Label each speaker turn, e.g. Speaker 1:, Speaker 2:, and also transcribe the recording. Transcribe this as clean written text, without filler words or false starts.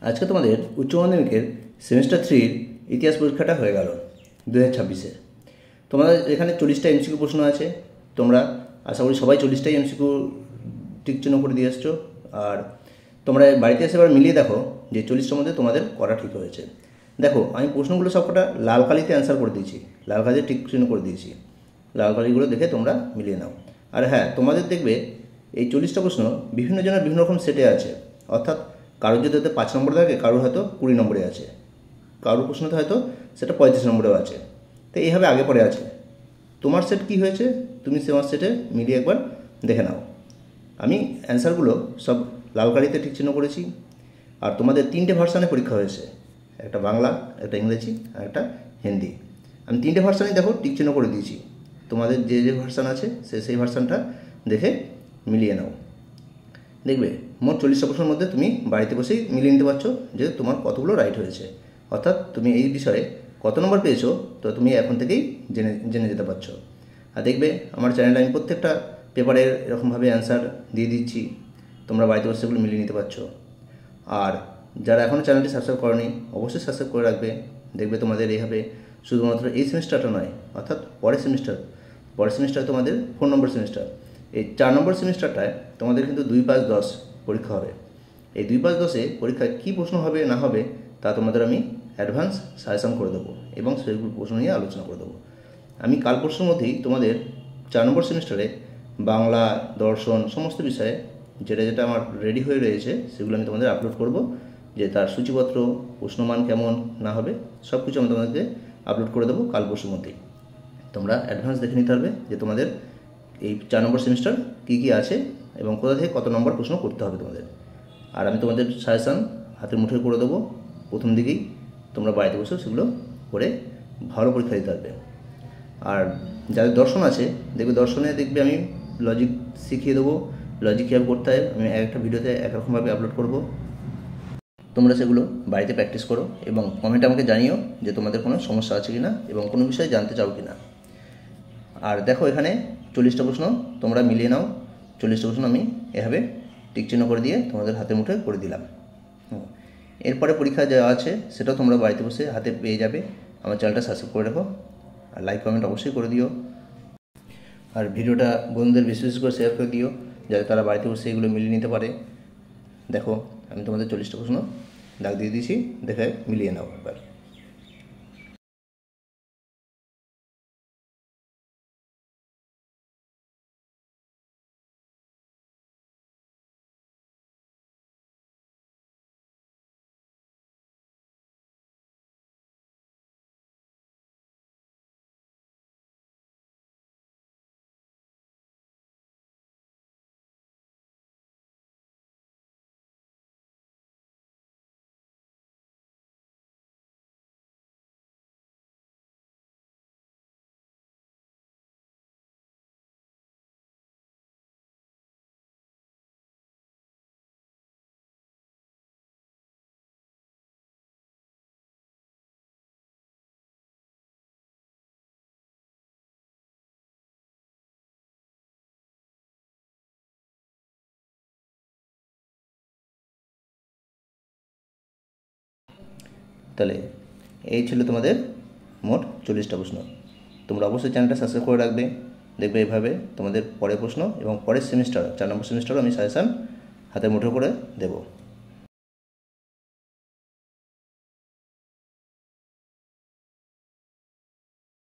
Speaker 1: আজকে তোমাদের উচ্চ মাধ্যমিকের সেমিস্টার 3 ইতিহাস পরীক্ষাটা হয়ে গেল 2026-এ। তোমাদের এখানে 40টা এমসিকিউ প্রশ্ন আছে। তোমরা আশা করি সবাই 40টাই এমসিকিউ টিক চিহ্ন করে দিয়ে এসছো। আর তোমরা বাড়িতে এসে এবার মিলিয়ে দেখো যে 40টার মধ্যে তোমাদের করা ঠিক হয়েছে। দেখো, আমি প্রশ্নগুলো সবকটা লাল কালিতে অ্যান্সার করে দিয়েছি, লাল কালিতে টিক চিহ্ন করে দিয়েছি। লাল কালিগুলো দেখে তোমরা মিলিয়ে নাও। আর হ্যাঁ, তোমাদের দেখবে এই 40টা প্রশ্ন বিভিন্ন জনের বিভিন্ন রকম সেটে আছে। অর্থাৎ কারোর যদি হয়তো 5 নম্বরে থাকে, কারোর হয়তো 20 নম্বরে আছে, কারোর প্রশ্নতে হয়তো সেটা 35 নম্বরেও আছে। তো এইভাবে আগে পরে আছে। তোমার সেট কী হয়েছে তুমি তোমার সেটে মিলিয়ে একবার দেখে নাও। আমি অ্যান্সারগুলো সব লাল কালিতে ঠিক চিহ্ন করেছি। আর তোমাদের 3টে ভার্সানে পরীক্ষা হয়েছে, একটা বাংলা, একটা ইংরেজি আর একটা হিন্দি। আমি 3টে ভার্সানই দেখো টিক চিহ্ন করে দিয়েছি। তোমাদের যে যে ভার্সান আছে সেই ভার্সানটা দেখে মিলিয়ে নাও। দেখবে মোট 40টা প্রশ্নের মধ্যে তুমি বাড়িতে বসেই মিলিয়ে নিতে পারছো যে তোমার কতগুলো রাইট হয়েছে। অর্থাৎ তুমি এই বিষয়ে কত নম্বর পেয়েছো তো তুমি এখন থেকেই জেনে যেতে পারছো। আর দেখবে আমার চ্যানেলে আমি প্রত্যেকটা পেপারের এরকমভাবে অ্যান্সার দিয়ে দিচ্ছি, তোমরা বাড়িতে বসে সেগুলো মিলিয়ে নিতে পারছো। আর যারা এখনও চ্যানেলটি সাবস্ক্রাইব করেনি অবশ্যই সাবস্ক্রাইব করে রাখবে। দেখবে তোমাদের এইভাবে শুধুমাত্র এই সেমিস্টারটা নয়, অর্থাৎ পরের সেমিস্টার তোমাদের 4 নম্বর সেমিস্টার, এই 4 নম্বর সেমিস্টারটায় তোমাদের কিন্তু 2-5-10 পরীক্ষা হবে। এই 2-5-10-এ পরীক্ষায় কী প্রশ্ন হবে না হবে তা তোমাদের আমি অ্যাডভান্স সাজেশন করে দেবো এবং সেইগুলো প্রশ্ন নিয়ে আলোচনা করে দেবো। আমি কাল পরশুর মধ্যেই তোমাদের 4 নম্বর সেমিস্টারে বাংলা, দর্শন সমস্ত বিষয়ে যেটা যেটা আমার রেডি হয়ে রয়েছে সেগুলো আমি তোমাদের আপলোড করব। যে তার সূচিপত্র, প্রশ্নমান কেমন না হবে সব কিছু আমি তোমাদেরকে আপলোড করে দেবো কাল পরশুর মধ্যেই। তোমরা অ্যাডভান্স দেখে নিতে পারবে যে তোমাদের এই 4 নম্বর সেমিস্টার কী কী আছে এবং কোথা থেকে কত নম্বর প্রশ্ন করতে হবে তোমাদের। আর আমি তোমাদের সাজেশান হাতের মুঠোয় করে দেবো প্রথম দিকেই। তোমরা বাড়িতে বসেও সেগুলো করে ভালো পরীক্ষা দিতে পারবে। আর যাদের দর্শন আছে দেখবে দর্শনে দেখবে আমি লজিক শিখিয়ে দেবো, লজিক কীভাবে করতে হয় আমি একটা ভিডিওতে একরকমভাবে আপলোড করব। তোমরা সেগুলো বাড়িতে প্র্যাকটিস করো এবং কমেন্টে আমাকে জানিও যে তোমাদের কোনো সমস্যা আছে কি না এবং কোনো বিষয়ে জানতে চাও কি না। আর দেখো এখানে 40টা প্রশ্ন তোমরা মিলিয়ে নাও। 40টা প্রশ্ন আমি এভাবে টিক চিহ্ন করে দিয়ে তোমাদের হাতের মুঠোয় করে দিলাম। এরপরে পরীক্ষা যা আছে সেটাও তোমরা বাড়িতে বসে হাতে পেয়ে যাবে। আমার চ্যানেলটা সাবস্ক্রাইব করে রাখো আর লাইক কমেন্ট অবশ্যই করে দিও। আর ভিডিওটা বন্ধুদের বেশি বেশি করে শেয়ার করে দিও যাতে তারা বাড়িতে বসে এগুলো মিলিয়ে নিতে পারে। দেখো আমি তোমাদের 40টা প্রশ্ন দাগ দিয়ে দিয়েছি, দেখে মিলিয়ে নাও একবার। তাহলে এই ছিল তোমাদের মোট 40টা প্রশ্ন। তোমরা অবশ্যই চ্যানেলটা সাবস্ক্রাইব করে রাখবে। দেখবে এভাবে তোমাদের পরের প্রশ্ন এবং পরের সেমিস্টার 4 নম্বর সেমিস্টারও আমি সাজেশান হাতে মুঠো করে দেবো।